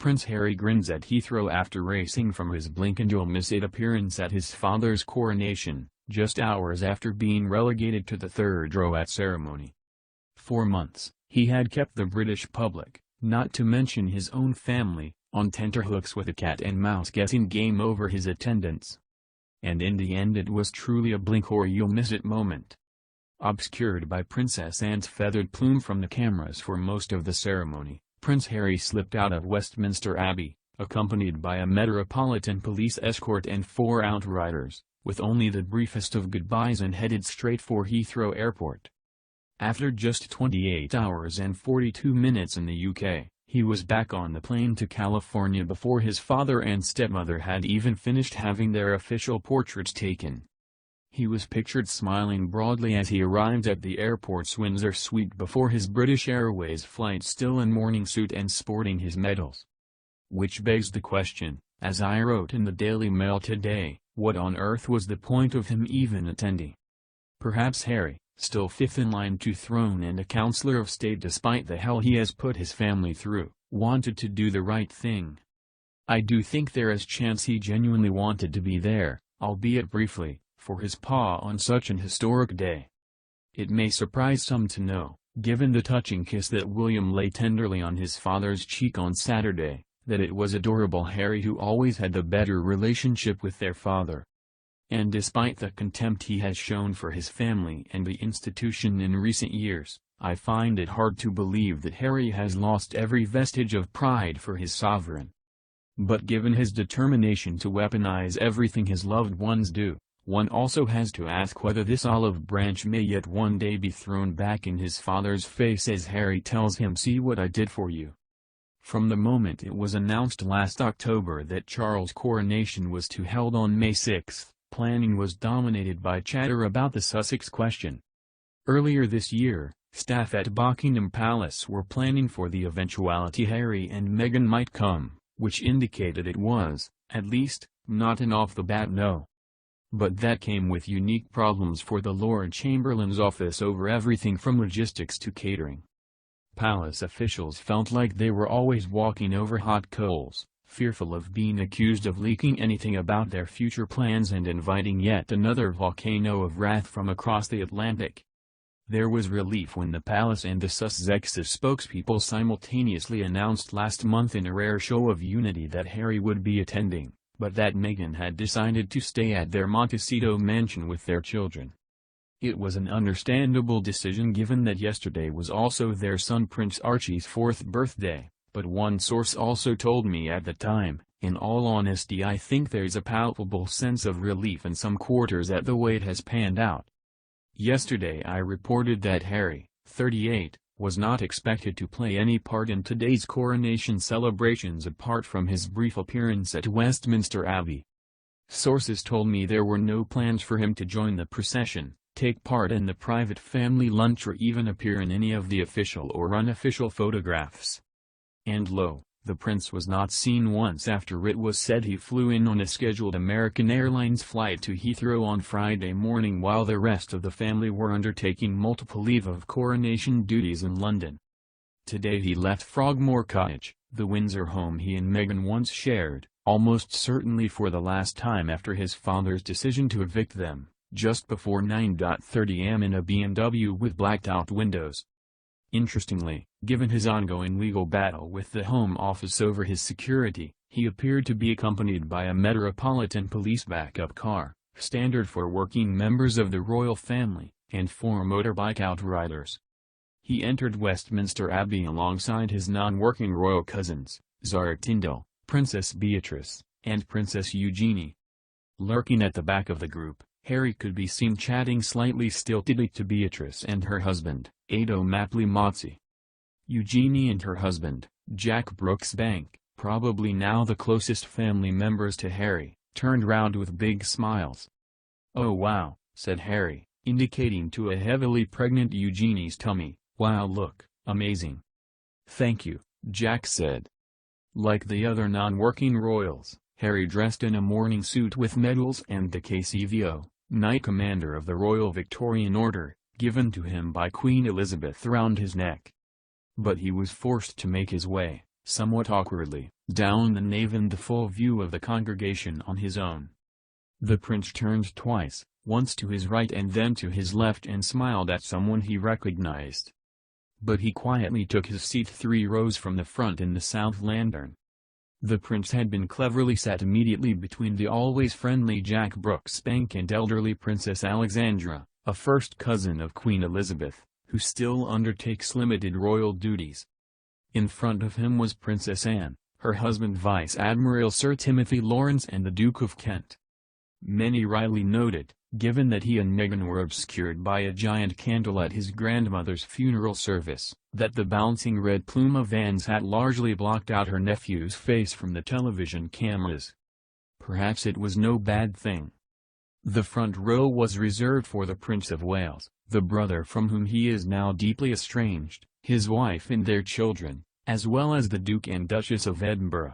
Prince Harry grins at Heathrow after racing from his blink-and-you'll-miss-it appearance at his father's coronation, just hours after being relegated to the third row at ceremony. For months, he had kept the British public, not to mention his own family, on tenterhooks with a cat-and-mouse guessing game over his attendance. And in the end it was truly a blink-or-you'll-miss-it moment. Obscured by Princess Anne's feathered plume from the cameras for most of the ceremony, Prince Harry slipped out of Westminster Abbey, accompanied by a Metropolitan Police escort and 4 outriders, with only the briefest of goodbyes, and headed straight for Heathrow Airport. After just 28 hours and 42 minutes in the UK, he was back on the plane to California before his father and stepmother had even finished having their official portraits taken. He was pictured smiling broadly as he arrived at the airport's Windsor suite before his British Airways flight, still in morning suit and sporting his medals. Which begs the question, as I wrote in the Daily Mail today, what on earth was the point of him even attending? Perhaps Harry, still fifth in line to throne and a Counselor of State despite the hell he has put his family through, wanted to do the right thing. I do think there is chance he genuinely wanted to be there, albeit briefly, for his pa on such an historic day. It may surprise some to know, given the touching kiss that William lay tenderly on his father's cheek on Saturday, that it was adorable Harry who always had the better relationship with their father. And despite the contempt he has shown for his family and the institution in recent years, I find it hard to believe that Harry has lost every vestige of pride for his sovereign. But given his determination to weaponize everything his loved ones do, one also has to ask whether this olive branch may yet one day be thrown back in his father's face as Harry tells him, "See what I did for you." From the moment it was announced last October that Charles' coronation was to be held on May 6, planning was dominated by chatter about the Sussex question. Earlier this year, staff at Buckingham Palace were planning for the eventuality Harry and Meghan might come, which indicated it was, at least, not an off-the-bat no. But that came with unique problems for the Lord Chamberlain's office over everything from logistics to catering. Palace officials felt like they were always walking over hot coals, fearful of being accused of leaking anything about their future plans and inviting yet another volcano of wrath from across the Atlantic. There was relief when the Palace and the Sussexes spokespeople simultaneously announced last month in a rare show of unity that Harry would be attending, but that Meghan had decided to stay at their Montecito mansion with their children. It was an understandable decision given that yesterday was also their son Prince Archie's 4th birthday, but one source also told me at the time, "In all honesty, I think there's a palpable sense of relief in some quarters at the way it has panned out." Yesterday I reported that Harry, 38, was not expected to play any part in today's coronation celebrations apart from his brief appearance at Westminster Abbey. Sources told me there were no plans for him to join the procession, take part in the private family lunch, or even appear in any of the official or unofficial photographs. And lo, the prince was not seen once after it was said he flew in on a scheduled American Airlines flight to Heathrow on Friday morning while the rest of the family were undertaking multiple leave of coronation duties in London. Today he left Frogmore Cottage, the Windsor home he and Meghan once shared, almost certainly for the last time after his father's decision to evict them, just before 9:30 am in a BMW with blacked-out windows. Interestingly, given his ongoing legal battle with the Home Office over his security, he appeared to be accompanied by a Metropolitan Police backup car, standard for working members of the royal family, and 4 motorbike outriders. He entered Westminster Abbey alongside his non-working royal cousins, Zara Tindall, Princess Beatrice, and Princess Eugenie. Lurking at the back of the group, Harry could be seen chatting slightly stiltedly to Beatrice and her husband, Ado Mapley-Mozzi. Eugenie and her husband, Jack Brooksbank, probably now the closest family members to Harry, turned round with big smiles. "Oh wow," said Harry, indicating to a heavily pregnant Eugenie's tummy, "Wow, look, amazing." "Thank you," Jack said. Like the other non-working royals, Harry dressed in a morning suit with medals and the KCVO, Knight Commander of the Royal Victorian Order, given to him by Queen Elizabeth round his neck. But he was forced to make his way, somewhat awkwardly, down the nave in the full view of the congregation on his own. The prince turned twice, once to his right and then to his left, and smiled at someone he recognized. But he quietly took his seat 3 rows from the front in the south lantern. The prince had been cleverly sat immediately between the always friendly Jack Brooksbank and elderly Princess Alexandra, a first cousin of Queen Elizabeth, who still undertakes limited royal duties. In front of him was Princess Anne, her husband Vice Admiral Sir Timothy Lawrence, and the Duke of Kent. Many rightly noted, given that he and Meghan were obscured by a giant candle at his grandmother's funeral service, that the bouncing red plume of Anne's hat largely blocked out her nephew's face from the television cameras. Perhaps it was no bad thing. The front row was reserved for the Prince of Wales, the brother from whom he is now deeply estranged, his wife and their children, as well as the Duke and Duchess of Edinburgh.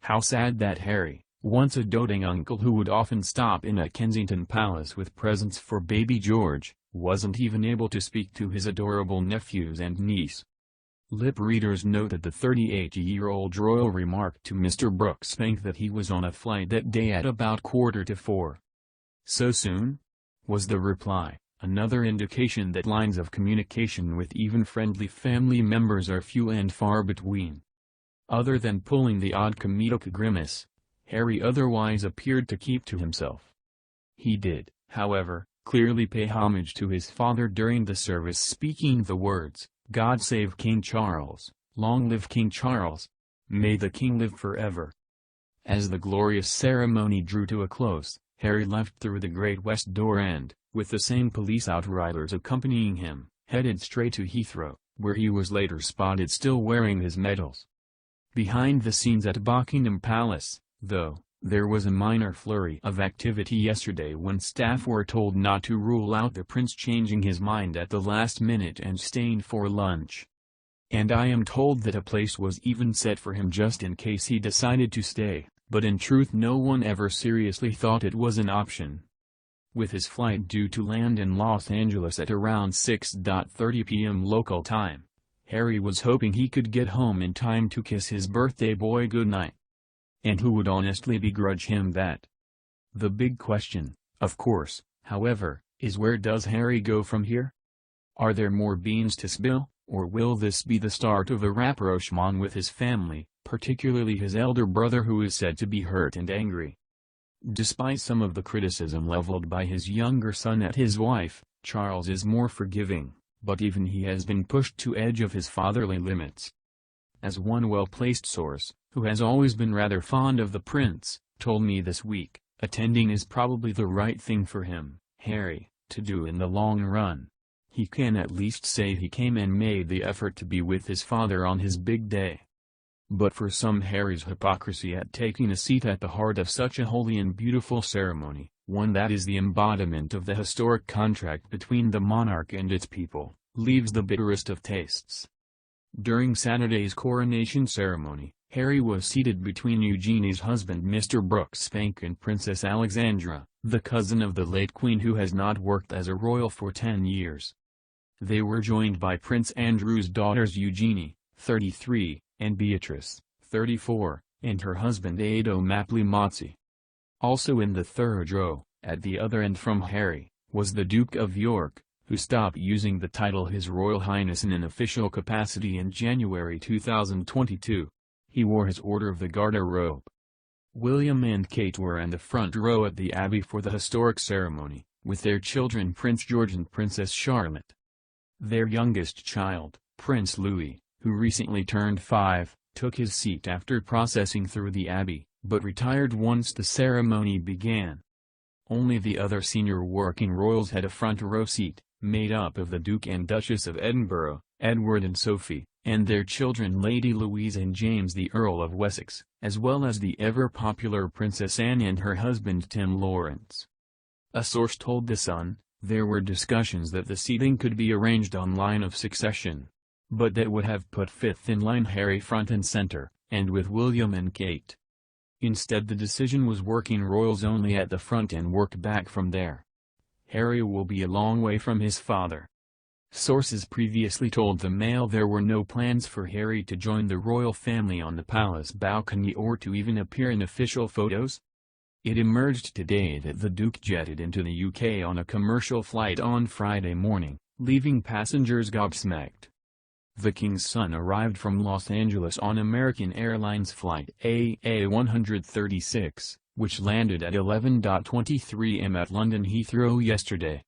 How sad that Harry, once a doting uncle who would often stop in at Kensington Palace with presents for baby George, wasn't even able to speak to his adorable nephews and niece. Lip readers note that the 38-year-old royal remarked to Mr. Brooksbank that he was on a flight that day at about 3:45. "So soon?" was the reply, another indication that lines of communication with even friendly family members are few and far between. Other than pulling the odd comedic grimace, Harry otherwise appeared to keep to himself. He did, however, clearly pay homage to his father during the service, speaking the words, "God save King Charles, long live King Charles, may the king live forever." As the glorious ceremony drew to a close, Harry left through the great west door and, with the same police outriders accompanying him, headed straight to Heathrow, where he was later spotted still wearing his medals. Behind the scenes at Buckingham Palace, though, there was a minor flurry of activity yesterday when staff were told not to rule out the prince changing his mind at the last minute and staying for lunch. And I am told that a place was even set for him just in case he decided to stay, but in truth no one ever seriously thought it was an option. With his flight due to land in Los Angeles at around 6:30 p.m. local time, Harry was hoping he could get home in time to kiss his birthday boy goodnight. And who would honestly begrudge him that? The big question, of course, however, is where does Harry go from here? Are there more beans to spill, or will this be the start of a rapprochement with his family, particularly his elder brother, who is said to be hurt and angry? Despite some of the criticism leveled by his younger son at his wife, Charles is more forgiving, but even he has been pushed to edge of his fatherly limits. As one well-placed source, who has always been rather fond of the prince, told me this week, attending is probably the right thing for him, Harry, to do in the long run. He can at least say he came and made the effort to be with his father on his big day. But for some, Harry's hypocrisy at taking a seat at the heart of such a holy and beautiful ceremony, one that is the embodiment of the historic contract between the monarch and its people, leaves the bitterest of tastes. During Saturday's coronation ceremony, Harry was seated between Eugenie's husband Mr. Brooksbank and Princess Alexandra, the cousin of the late Queen who has not worked as a royal for 10 years. They were joined by Prince Andrew's daughters Eugenie, 33, and Beatrice, 34, and her husband Ado Mapley-Mozzi. Also in the third row, at the other end from Harry, was the Duke of York, who stopped using the title His Royal Highness in an official capacity in January 2022. He wore his Order of the Garter robe. William and Kate were in the front row at the Abbey for the historic ceremony, with their children Prince George and Princess Charlotte. Their youngest child, Prince Louis, who recently turned 5, took his seat after processing through the Abbey, but retired once the ceremony began. Only the other senior working royals had a front row seat, made up of the Duke and Duchess of Edinburgh, Edward and Sophie, and their children Lady Louise and James the Earl of Wessex, as well as the ever-popular Princess Anne and her husband Tim Lawrence. A source told The Sun, there were discussions that the seating could be arranged on line of succession, but that would have put fifth-in-line Harry front and center, and with William and Kate. Instead, the decision was working royals only at the front and work back from there. Harry will be a long way from his father. Sources previously told the Mail there were no plans for Harry to join the royal family on the palace balcony or to even appear in official photos. It emerged today that the Duke jetted into the UK on a commercial flight on Friday morning, leaving passengers gobsmacked. The King's son arrived from Los Angeles on American Airlines flight AA-136, which landed at 11:23 am at London Heathrow yesterday.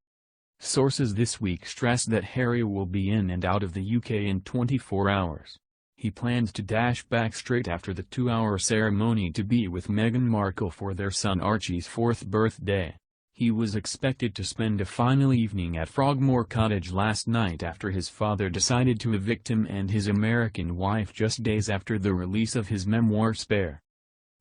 Sources this week stressed that Harry will be in and out of the UK in 24 hours. He plans to dash back straight after the 2-hour ceremony to be with Meghan Markle for their son Archie's 4th birthday. He was expected to spend a final evening at Frogmore Cottage last night after his father decided to evict him and his American wife just days after the release of his memoir Spare.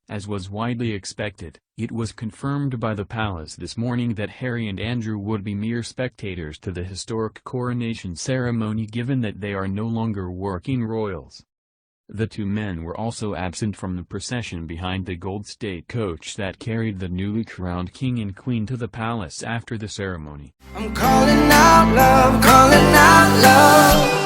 As was widely expected, it was confirmed by the palace this morning that Harry and Andrew would be mere spectators to the historic coronation ceremony given that they are no longer working royals. The two men were also absent from the procession behind the gold state coach that carried the newly crowned king and queen to the palace after the ceremony. I'm calling out love, calling out love.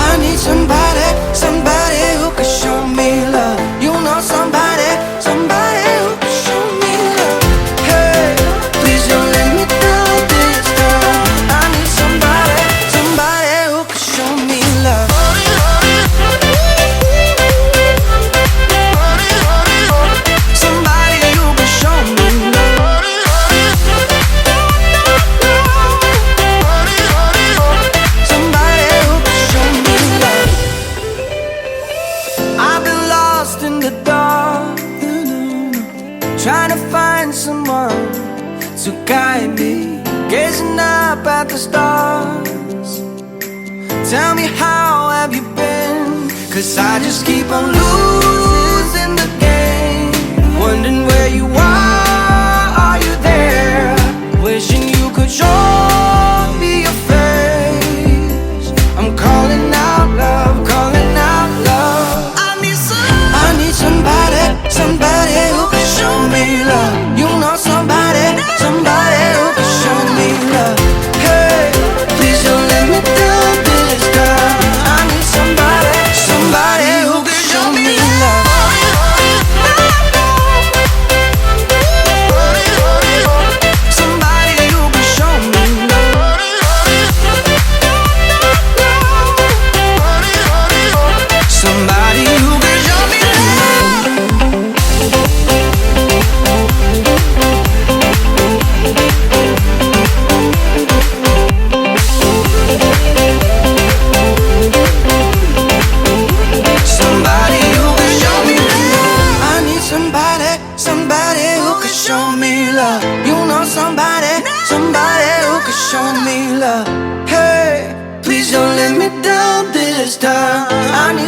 I need somebody, somebody who can show me love. You know somebody, somebody who can show me love. Hey, please don't let me down this time. I need somebody, somebody who can show me love. Somebody who can show me love. Somebody who can show me love. I've been lost in the dark, trying to find someone to guide me, gazing up at the stars. Tell me, how have you been? 'Cause I just keep on losing the game, wondering where you are you there? Wishing you could show me your face. I'm calling out love, calling out love. I need somebody, somebody who can show me love. You know somebody, somebody who can show me love. Hey, please don't let me down this time. I need somebody, somebody who can show me love. Somebody who can show me love. Somebody who can show me love. Somebody who can show me love. I need somebody, somebody who can show me love. You know somebody, somebody who can show me love. Hey, please don't let me down this time. I need